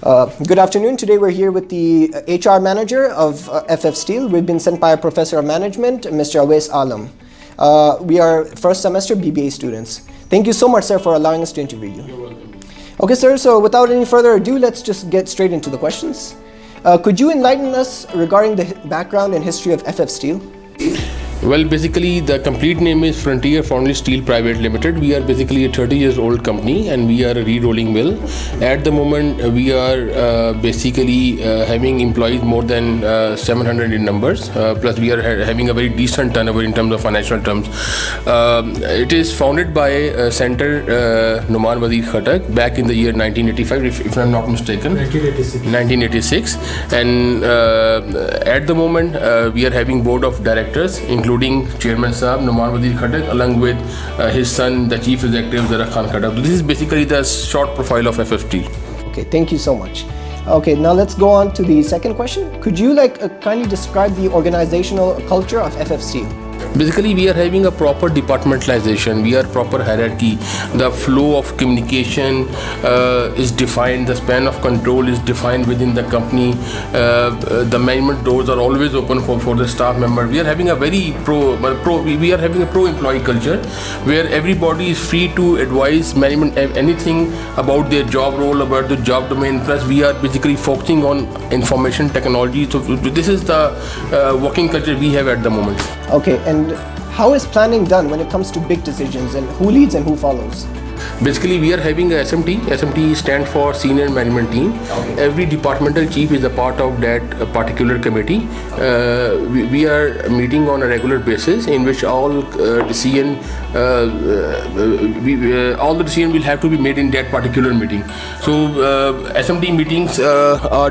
Good afternoon. Today we're here with the HR manager of FF Steel. We've been sent by a professor of management, Mr. Awais Alam. We are first semester BBA students. Thank you so much, sir, for allowing us to interview you. You're welcome. Okay, sir, so without any further ado, let's just get straight into the questions. Could you enlighten us regarding the background and history of FF Steel? Well, basically, the complete name is Frontier Foundry Steel Private Limited. We are basically a 30 years old company and we are a re-rolling mill. At the moment, we are basically having employees more than 700 in numbers. Plus, we are having a very decent turnover in terms of financial terms. It is founded by Center Numan Wazir Khattak back in the year 1985, if I'm not mistaken. 1986. And at the moment, we are having board of directors, including Chairman Saab Numan Wazir Khattak, along with his son, the Chief Executive Zara Khan Khattak. This is basically the short profile of FF Steel. Okay, thank you so much. Okay, now let's go on to the second question. Could you kindly describe the organizational culture of FF Steel? Basically, we are having a proper departmentalization. We are proper hierarchy. The flow of communication is defined. The span of control is defined within the company. The management doors are always open for the staff member. We are having a very pro-employee culture where everybody is free to advise management anything about their job role, about the job domain. Plus, we are basically focusing on information technology. So this is the working culture we have at the moment. Okay, and how is planning done when it comes to big decisions, and who leads and who follows? Basically, we are having a SMT. SMT stands for Senior Management Team. Okay. Every departmental chief is a part of that particular committee. We are meeting on a regular basis in which all decision will have to be made in that particular meeting. So SMT meetings are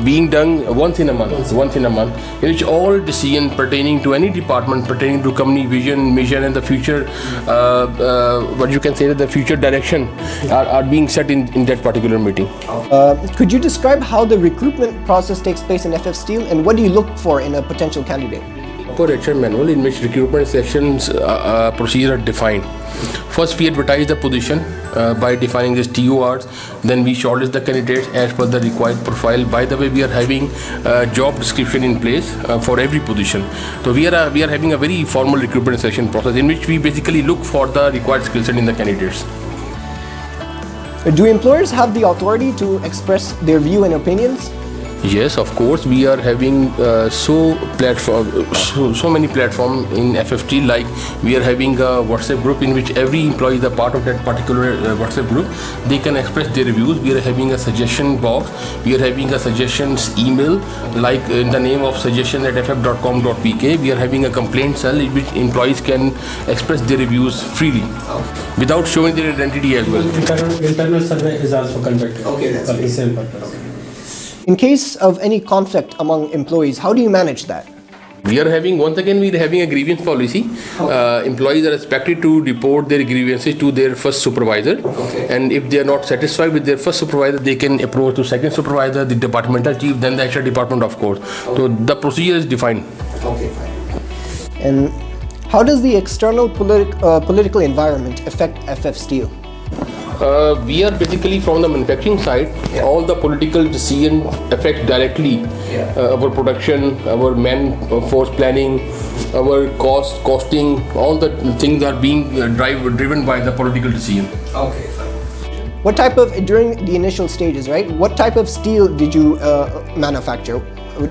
being done once in a month, in which all decisions pertaining to any department, pertaining to company vision, mission, and the future, what you can say that the future direction are being set in that particular meeting. Could you describe how the recruitment process takes place in FF Steel, and what do you look for in a potential candidate? Per HR manual in which recruitment sessions procedures are defined. First, we advertise the position by defining these TORs. Then we shortlist the candidates as per the required profile. By the way, we are having a job description in place for every position. So we are having a very formal recruitment selection process in which we basically look for the required skill set in the candidates. Do employers have the authority to express their view and opinions? Yes, of course. We are having so many platforms in FFT. Like we are having a WhatsApp group in which every employee is a part of that particular WhatsApp group. They can express their reviews. We are having a suggestion box. We are having a suggestions email, like in the name of suggestion@ff.com.pk. We are having a complaint cell in which employees can express their reviews freely without showing their identity as well. Internal survey is also conducted. Okay, that's for the same purpose. Okay. In case of any conflict among employees, how do you manage that? We are having a grievance policy. Employees are expected to report their grievances to their first supervisor. Okay. And if they are not satisfied with their first supervisor, they can approach to second supervisor, the departmental chief, then the HR department, of course. Okay. So the procedure is defined. Okay, fine. And how does the external political environment affect FF Steel? We are basically from the manufacturing side. Yeah. All the political decisions affect directly our production, our man-force planning, our costing. All the things are being driven by the political decision. Okay. What type of, during the initial stages, right? What type of steel did you manufacture?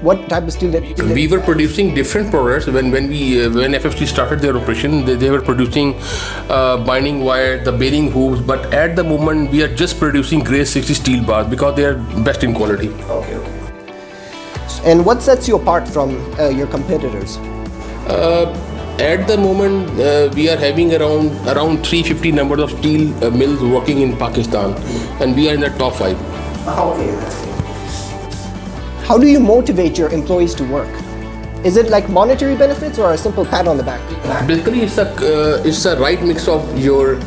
What type of steel we were producing different products when FFT started their operation. They were producing binding wire, the bearing hoops, but at the moment we are just producing grade 60 steel bars because they are best in quality. Okay. And what sets you apart from your competitors? At the moment, we are having around 350 numbers of steel mills working in Pakistan, and we are in the top 5. Okay, that's good. How do you motivate your employees to work? Is it like monetary benefits or a simple pat on the back? Basically, it's a right mix of your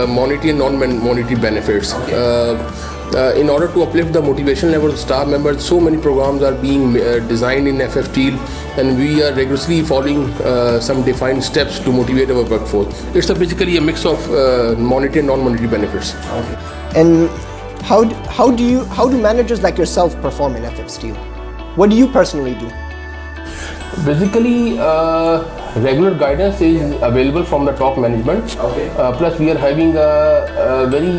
monetary and non-monetary benefits. Okay. In order to uplift the motivation level of staff members, so many programs are being designed in FF Steel, and we are rigorously following some defined steps to motivate our workforce. It's basically a mix of monetary and non-monetary benefits. Okay. And how do managers like yourself perform in FF Steel? What do you personally do? Basically, regular guidance is available from the top management. Okay. Plus, we are having a very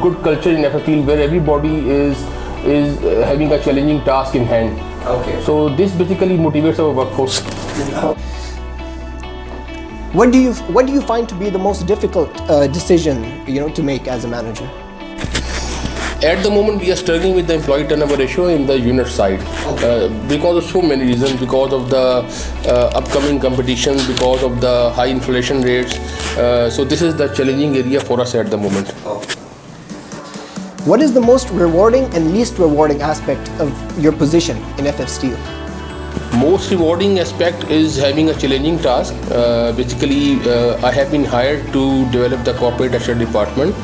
good culture in FF Steel where everybody is having a challenging task in hand. Okay. So this basically motivates our workforce. What do you find to be the most difficult decision to make as a manager? At the moment, we are struggling with the employee turnover ratio in the unit side because of so many reasons, because of the upcoming competition, because of the high inflation rates. So this is the challenging area for us at the moment. What is the most rewarding and least rewarding aspect of your position in FF Steel? Most rewarding aspect is having a challenging task. Basically, I have been hired to develop the corporate asset department.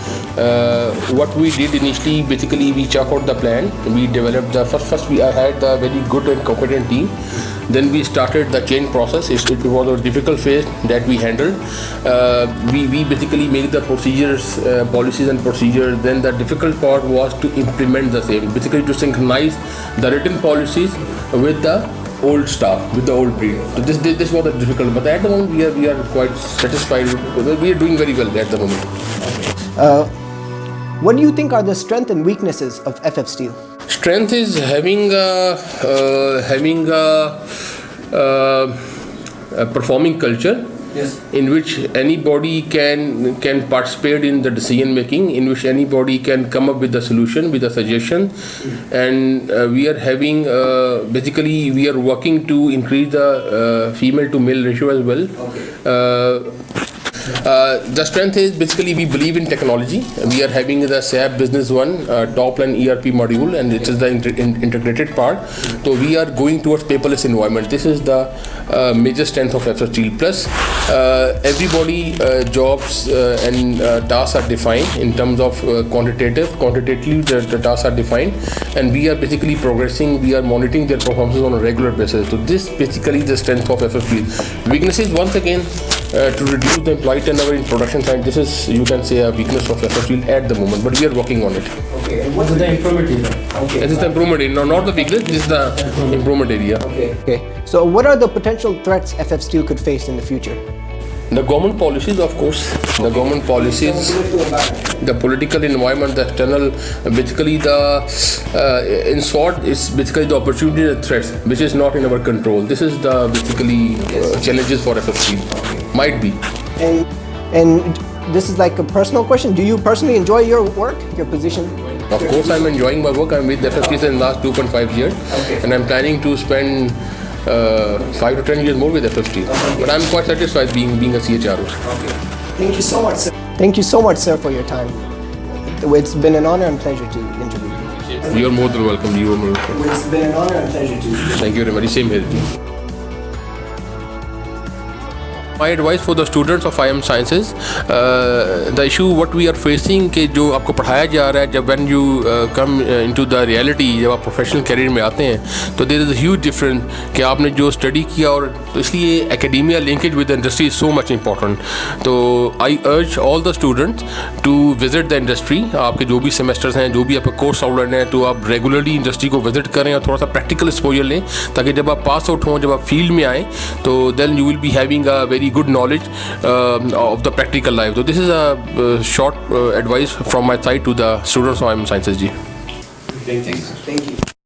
What we did initially, basically we chalked out the plan. We developed the first I had the very good and competent team. Then we started the change process. It was a difficult phase that we handled. We basically made the procedures, policies and procedures. Then the difficult part was to implement the same. Basically to synchronize the written policies with the old staff, with the old breed. So this was a difficult, but at the moment we are quite satisfied. We are doing very well at the moment. What do you think are the strengths and weaknesses of FF Steel? Strength is having a performing culture. Yes. In which anybody can participate in the decision making, in which anybody can come up with a solution, with a suggestion, and we are having basically we are working to increase the female to male ratio as well. Okay. The strength is basically we believe in technology. We are having the SAP Business One top line ERP module, and it is the integrated part. So we are going towards paperless environment. This is the major strength of FF Steel. Plus, everybody jobs and tasks are defined in terms of quantitatively the tasks are defined, and we are basically progressing. We are monitoring their performances on a regular basis. So this basically the strength of FF Steel. Weaknesses once again. To reduce the employee turnover in production side, this is, you can say, a weakness of FF Steel at the moment, but we are working on it. Okay, and what's the improvement area? Okay. This is the improvement area, no, not the weakness, this is the improvement area. Okay. So what are the potential threats FF Steel could face in the future? The government policies, of course, the government policies, the political environment, the external, basically in short, it's basically the opportunities and threats, which is not in our control. This is the basically challenges for FF Steel. Might be. And this is like a personal question. Do you personally enjoy your work, your position? Of course, I'm enjoying my work. I'm with FF Steel in the last 2.5 years, and I'm planning to spend 5 to 10 years more with FF Steel. But I'm quite satisfied being a CHRO. Thank you so much, sir. Thank you so much, sir, for your time. It's been an honor and pleasure to interview you. You're more than welcome. You are more welcome. It's been an honor and pleasure to. Thank you very much. Same here. My advice for the students of IM Sciences, the issue what we are facing कि जो आपको पढ़ाया जा रहा है, जब when you come into the reality, जब आप प्रोफेशनल करियर में आते हैं, तो there is a huge difference कि आपने जो स्टडी किया, और तो इसलिए academia linkage with the industry is so much important. तो I urge all the students to visit the industry. आपके जो भी सेमेस्टर्स हैं, जो भी आपका कोर्स आउटलाइन है, तो आप रेगुलरली इंडस्ट्री को विजिट करें और थोड़ा सा प्रैक्टिकल एक्सपोजर लें, ताकि जब आप पास आउट हों, जब आप फील्ड में आएँ, तो then you will be having a very good knowledge of the practical life. So this is a short advice from my side to the students of IM Sciences. Thank you.